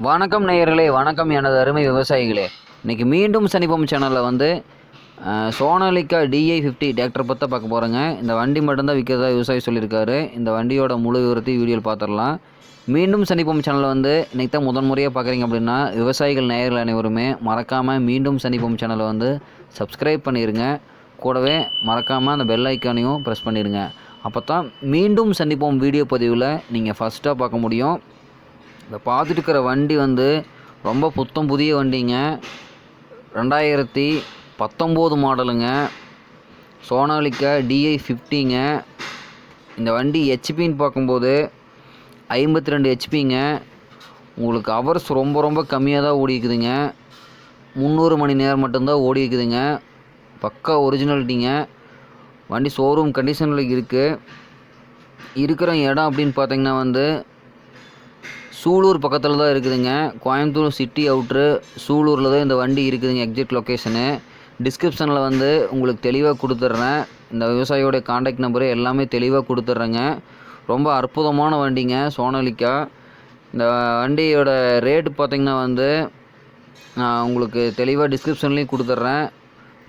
வணக்கம் நேயர்களே, வணக்கம் எனது அருமை விவசாயிகளே. இன்றைக்கி மீண்டும் சனிப்பம் சேனலில் வந்து சோனாலிகா DI50 டிராக்டர் பற்றி பார்க்க போகிறேங்க. இந்த வண்டி மட்டும்தான் விற்கிறதா விவசாயி சொல்லியிருக்காரு. இந்த வண்டியோட முழு விவரத்தையும் வீடியோவில் பார்த்துடலாம். மீண்டும் சனிப்பம் சேனலில் வந்து இன்றைக்கி தான் முதன்முறையாக பார்க்குறீங்க அப்படின்னா விவசாயிகள் நேயர்கள் அனைவருமே மறக்காமல் மீண்டும் சனிப்பம் சேனலை வந்து சப்ஸ்கிரைப் பண்ணிடுங்க. கூடவே மறக்காமல் அந்த பெல் ஐக்கானையும் ப்ரெஸ் பண்ணிடுங்க. அப்போ தான் மீண்டும் சந்திப்போம் வீடியோ பதிவில் நீங்கள் ஃபஸ்ட்டாக பார்க்க முடியும். இப்போ பார்த்துட்டு இருக்கிற வண்டி வந்து ரொம்ப புத்தம் புதிய வண்டிங்க. 2019 மாடலுங்க. சோனாலிகா DI50ங்க. இந்த வண்டி ஹெச்பின்னு பார்க்கும்போது 52 ஹெச்பிங்க. உங்களுக்கு ஹவர்ஸ் ரொம்ப ரொம்ப கம்மியாக தான் ஓடி இருக்குதுங்க. 300 மணி நேரம் மட்டும்தான் ஓடி இருக்குதுங்க. பக்கா ஒரிஜினாலிட்டிங்க. வண்டி ஷோரூம் கண்டிஷனில் இருக்குது. இருக்கிற இடம் அப்படின்னு பார்த்தீங்கன்னா வந்து சூலூர் பக்கத்தில் தான் இருக்குதுங்க. கோயம்புத்தூர் சிட்டி அவுட்ரு சூலூரில் தான் இந்த வண்டி இருக்குதுங்க. எக்ஸாக்ட் லொக்கேஷனு டிஸ்கிரிப்ஷனில் வந்து உங்களுக்கு தெளிவாக கொடுத்துட்றேன். இந்த விவசாயியோடைய காண்டாக்ட் நம்பரு எல்லாமே தெளிவாக கொடுத்துட்றேங்க. ரொம்ப அற்புதமான வண்டிங்க சோனாலிகா. இந்த வண்டியோட ரேட்டு பார்த்திங்கன்னா வந்து நான் உங்களுக்கு தெளிவாக டிஸ்கிரிப்ஷன்லேயும் கொடுத்துட்றேன்.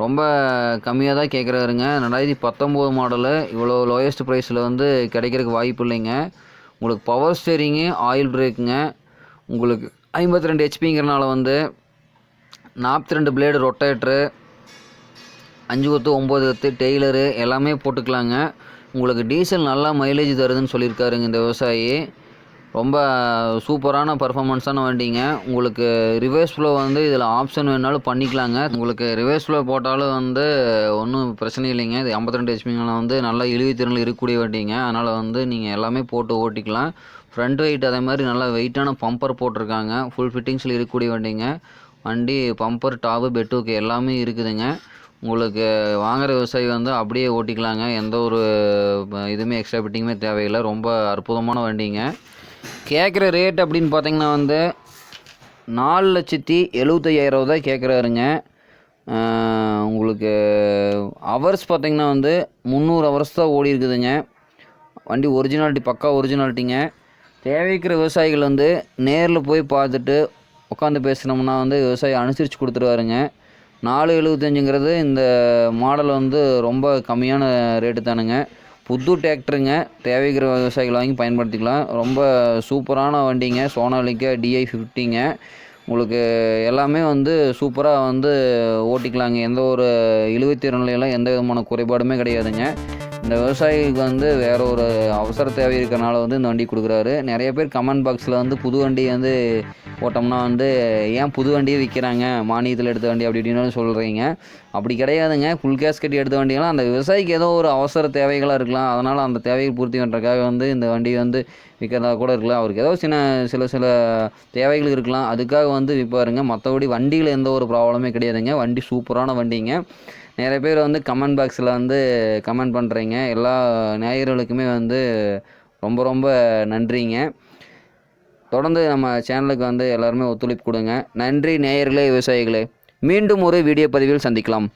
ரொம்ப கம்மியாக தான் கேட்குறாருங்க. 2019 மாடலு இவ்வளோ லோயஸ்ட் ப்ரைஸில் வந்து கிடைக்கிறதுக்கு வாய்ப்பு இல்லைங்க. உங்களுக்கு பவர் ஸ்டேரிங்கு, ஆயில் பிரேக்குங்க. உங்களுக்கு 52 ஹெச்பிங்கிறனால வந்து 42 பிளேடு ரொட்டேட்ரு, 5 கொத்து 9 கொத்து டெய்லரு எல்லாமே போட்டுக்கலாங்க. உங்களுக்கு டீசல் நல்லா மைலேஜ் தருதுன்னு சொல்லியிருக்காருங்க இந்த விவசாயி. ரொம்ப சூப்பரான பர்ஃபார்மன்ஸான வண்டிங்க. உங்களுக்கு ரிவர்ஸ் ஃப்ளோ வந்து இதில் ஆப்ஷன் வேணாலும் பண்ணிக்கலாங்க. உங்களுக்கு ரிவர்ஸ் ஃப்ளோ போட்டாலும் வந்து ஒன்றும் பிரச்சனை இல்லைங்க. இது 52 ஹெச்பிங்கெலாம் வந்து நல்லா இழுவைத்திறனில் இருக்கக்கூடிய வண்டிங்க. அதனால் வந்து நீங்கள் எல்லாமே போட்டு ஓட்டிக்கலாம். ஃப்ரண்ட் வெயிட் அதே மாதிரி நல்லா வெயிட்டான பம்பர் போட்டிருக்காங்க. ஃபுல் ஃபிட்டிங்ஸில் இருக்கக்கூடிய வண்டிங்க. வண்டி பம்பர், டாப்பு, பெட்டுக்கு எல்லாமே இருக்குதுங்க. உங்களுக்கு வாங்குகிற விவசாயி வந்து அப்படியே ஓட்டிக்கலாங்க. எந்த ஒரு இதுவுமே எக்ஸ்ட்ரா ஃபிட்டிங்குமே தேவையில்லை. ரொம்ப அற்புதமான வண்டிங்க. கேட்குற ரேட் அப்படின்னு பார்த்தீங்கன்னா வந்து 4,75,000 தான் கேட்குறாருங்க. உங்களுக்கு ஹவர்ஸ் பார்த்திங்கன்னா வந்து 300 ஹவர்ஸ் தான் ஓடி இருக்குதுங்க. வண்டி ஒரிஜினாலிட்டி பக்கா ஒரிஜினாலிட்டிங்க. தேவைக்கிற விவசாயிகள் வந்து நேரில் போய் பார்த்துட்டு உட்காந்து பேசினோம்னா வந்து விவசாயி அனுசரித்து கொடுத்துருவாருங்க. 4,75ங்கிறது இந்த மாடல் வந்து ரொம்ப கம்மியான ரேட்டு தானுங்க. புது டிராக்டருங்க. தேவைக்கிற விவசாயிகள் வாங்கி பயன்படுத்திக்கலாம். ரொம்ப சூப்பரான வண்டிங்க சோனாலிகா DI50ங்க. உங்களுக்கு எல்லாமே வந்து சூப்பராக வந்து ஓட்டிக்கலாங்க. எந்த ஒரு இழுவைத்திறன்லாம் எந்த விதமான குறைபாடுமே கிடையாதுங்க. இந்த விவசாயிக்கு வந்து வேறு ஒரு அவசர தேவை இருக்கிறனால வந்து இந்த வண்டி கொடுக்குறாரு. நிறைய பேர் கமெண்ட் பாக்ஸில் வந்து புது வண்டி வந்து போட்டோம்னா வந்து ஏன் புது வண்டியை விற்கிறாங்க, மானியத்தில் எடுத்த வண்டி அப்படி இப்படின்னு சொல்கிறீங்க. அப்படி கிடையாதுங்க. ஃபுல் கேஸ் கட்டி எடுத்த வண்டியெல்லாம் அந்த விவசாயிக்கு ஏதோ ஒரு அவசர தேவைகளாக இருக்கலாம். அதனால் அந்த தேவையை பூர்த்தி பண்ணுறதுக்காக வந்து இந்த வண்டி வந்து விற்கிறதா கூட இருக்கலாம். அவருக்கு ஏதோ சில தேவைகள் இருக்கலாம். அதுக்காக வந்து விற்பாருங்க. மற்றபடி வண்டியில் எந்த ஒரு ப்ராப்ளமே கிடையாதுங்க. வண்டி சூப்பரான வண்டிங்க. நிறைய பேர் வந்து கமெண்ட் பாக்ஸில் வந்து கமெண்ட் பண்ணுறீங்க. எல்லா நேயர்களுக்குமே வந்து ரொம்ப ரொம்ப நன்றிங்க. தொடர்ந்து நம்ம சேனலுக்கு வந்து எல்லாருமே ஒத்துழைப்பு கொடுங்க. நன்றி நேயர்களே, விவசாயிகளே. மீண்டும் ஒரு வீடியோ பதிவில் சந்திக்கலாம்.